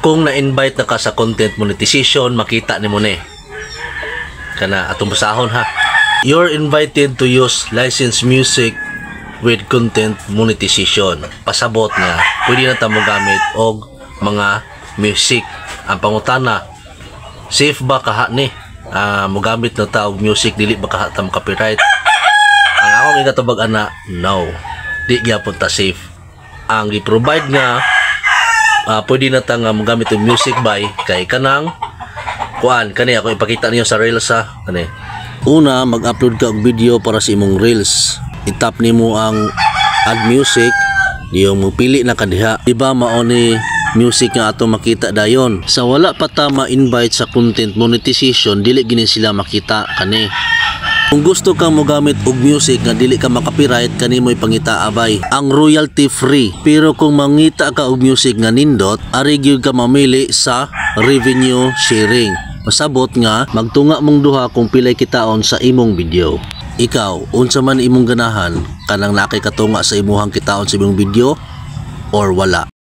Kung na-invite na ka sa content monetization, makita ni mo ni kana atong basahon ha. You're invited to use licensed music with content monetization. Pasabot nga pwede na ta mo gamit og mga music. Ang pangutana, safe ba kaha ni mo gamit na ta og music dili ba kaha ta mo copyright? Ang akong igatubag ana, no, di gyapon ta safe. Ang i-provide nga pwede na ta nga mo gamit og music by kay kanang kuan kani ako ipakita niyo sa reels ha. Kani una, mag-upload ka og video para sa imong reels. I-tap nimo ang add music, yung mupili na kadiha. Diba mao ni music nga ato makita dayon. Sa wala pa ta ma-invite sa content monetization, dili gini sila makita kani. Kung gusto kang mo gamit og music nga dili ka makopyright, kani mo'y pangita abay ang royalty free. Pero kung mangita ka og music nga nindot, ari gyud ka mamili sa revenue sharing. Masabot nga magtunga mong duha kung pilay kitaon sa imong video. Ikaw, unsa man imong ganahan, kanang nakay katunga sa imuhang kitaon sa imong video or wala?